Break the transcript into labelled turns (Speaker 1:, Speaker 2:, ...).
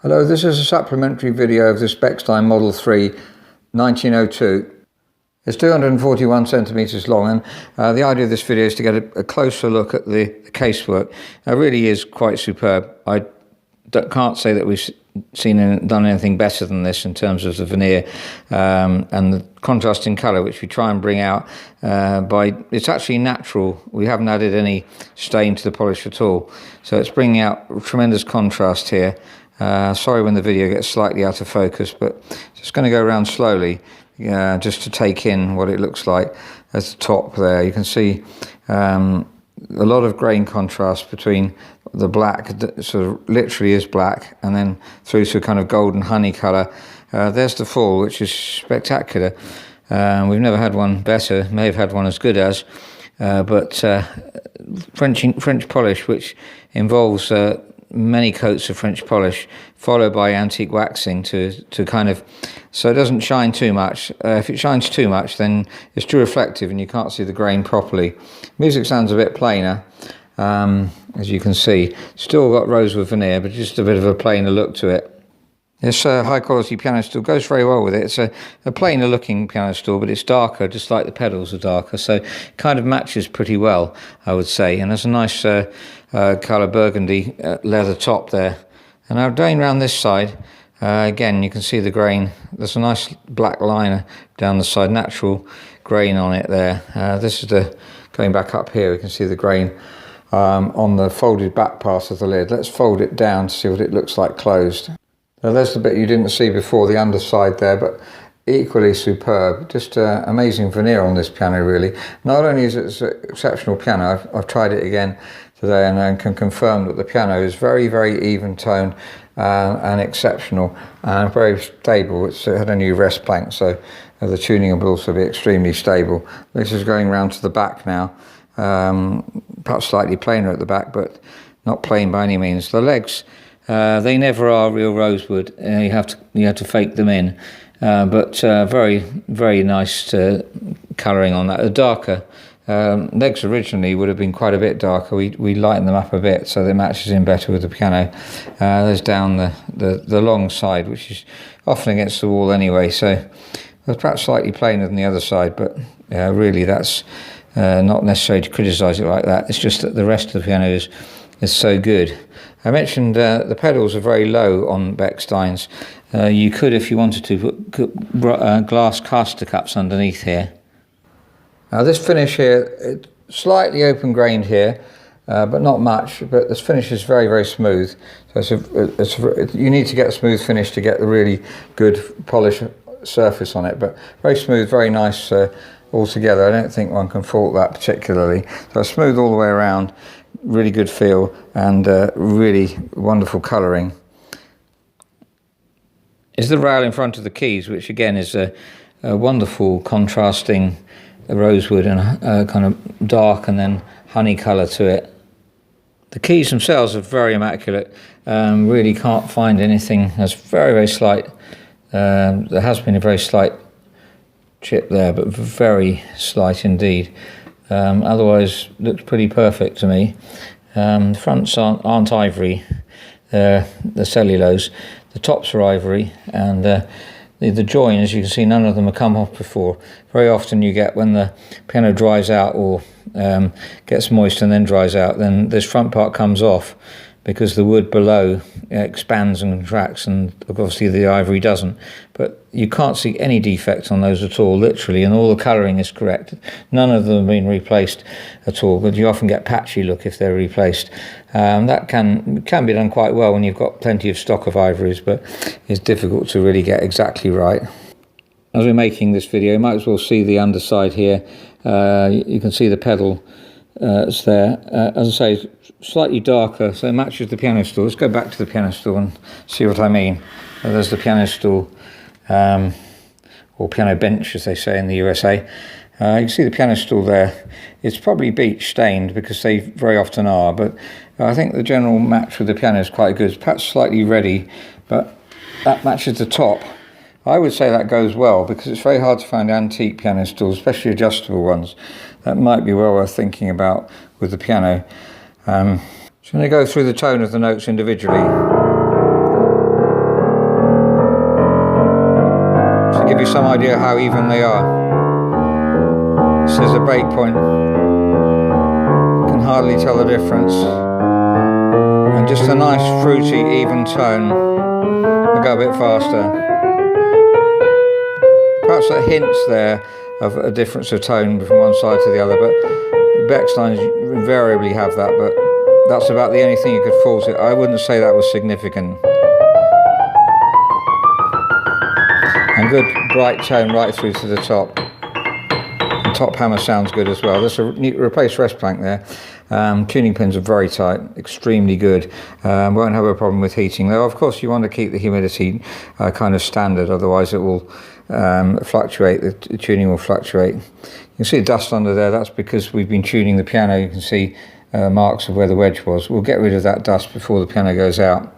Speaker 1: Hello, this is a supplementary video of this Bechstein Model 3 1902. It's 241 centimetres long, and the idea of this video is to get a closer look at the casework. It really is quite superb. I can't say that we've done anything better than this in terms of the veneer and the contrast in colour, which we try and bring out it's actually natural. We haven't added any stain to the polish at all, so it's bringing out tremendous contrast here. Sorry when the video gets slightly out of focus, but just going to go around slowly just to take in what it looks like at the top there. You can see a lot of grain contrast between the black, sort of literally is black, and then through to a kind of golden honey colour. There's the fall, which is spectacular. We've never had one better, may have had one as good as, but French polish, which involves many coats of French polish followed by antique waxing to kind of, so it doesn't shine too much. If it shines too much, then it's too reflective and you can't see the grain properly. Music sounds a bit plainer, as you can see. Still got rosewood veneer, but just a bit of a plainer look to it. This high quality piano stool goes very well with it. It's a plainer looking piano stool, but it's darker, just like the pedals are darker, so it kind of matches pretty well, I would say. And there's a nice colour burgundy leather top there. And now going around this side, again you can see the grain. There's a nice black liner down the side, natural grain on it there. This is going back up here, we can see the grain on the folded back part of the lid. Let's fold it down to see what it looks like closed. Now there's the bit you didn't see before, the underside there, but equally superb. Just amazing veneer on this piano, really. Not only is it an exceptional piano, I've tried it again today and can confirm that the piano is very, very even toned and exceptional and very stable. It had a new rest plank, so the tuning will also be extremely stable. This is going round to the back now, perhaps slightly plainer at the back, but not plain by any means. The legs, they never are real rosewood. You have to fake them in, but very, very nice colouring on that. The darker legs originally would have been quite a bit darker. We lightened them up a bit so that it matches in better with the piano. There's down the long side, which is often against the wall anyway, so it's perhaps slightly plainer than the other side, but really that's not necessarily to criticise it like that. It's just that the rest of the piano is so good. I mentioned the pedals are very low on Bechsteins. You could, if you wanted to, put glass caster cups underneath here. Now this finish here, it's slightly open grained here, but not much, but this finish is very, very smooth. So you need to get a smooth finish to get the really good polish surface on it, but very smooth, very nice altogether. I don't think one can fault that particularly. So smooth all the way around. Really good feel and really wonderful colouring. Is the rail in front of the keys, which again is a wonderful contrasting rosewood and kind of dark and then honey colour to it. The keys themselves are very immaculate. Really can't find anything. There's very, very slight. There has been a very slight chip there, but very slight indeed. Otherwise looks pretty perfect to me. The fronts aren't ivory, the cellulose. The tops are ivory, and the join, as you can see, none of them have come off before. Very often you get, when the piano dries out or gets moist and then dries out, then this front part comes off because the wood below expands and contracts, and obviously the ivory doesn't. But you can't see any defects on those at all, literally, and all the colouring is correct. None of them have been replaced at all, but you often get patchy look if they're replaced. That can be done quite well when you've got plenty of stock of ivories, but it's difficult to really get exactly right. As we're making this video, you might as well see the underside here. You can see the pedal it's there. As I say, slightly darker, so it matches the piano stool. Let's go back to the piano stool and see what I mean. There's the piano stool, or piano bench as they say in the USA. You can see the piano stool there. It's probably beech stained because they very often are, but I think the general match with the piano is quite good. It's perhaps slightly reddy, but that matches the top. I would say that goes well because it's very hard to find antique piano stools, especially adjustable ones. That might be well worth thinking about with the piano. So I'm going to go through the tone of the notes individually. give you some idea how even they are. This is a break point. You can hardly tell the difference. And just a nice fruity even tone. I'll go a bit faster. Perhaps a hint there of a difference of tone from one side to the other, but Bechsteins invariably have that, but that's about the only thing you could fault it. I wouldn't say that was significant. And good bright tone right through to the top. The top hammer sounds good as well. There's a replaced rest plank there. Tuning pins are very tight, extremely good. Won't have a problem with heating. Though of course you want to keep the humidity kind of standard, otherwise it will fluctuate, the tuning will fluctuate. You can see dust under there, that's because we've been tuning the piano. You can see marks of where the wedge was. We'll get rid of that dust before the piano goes out.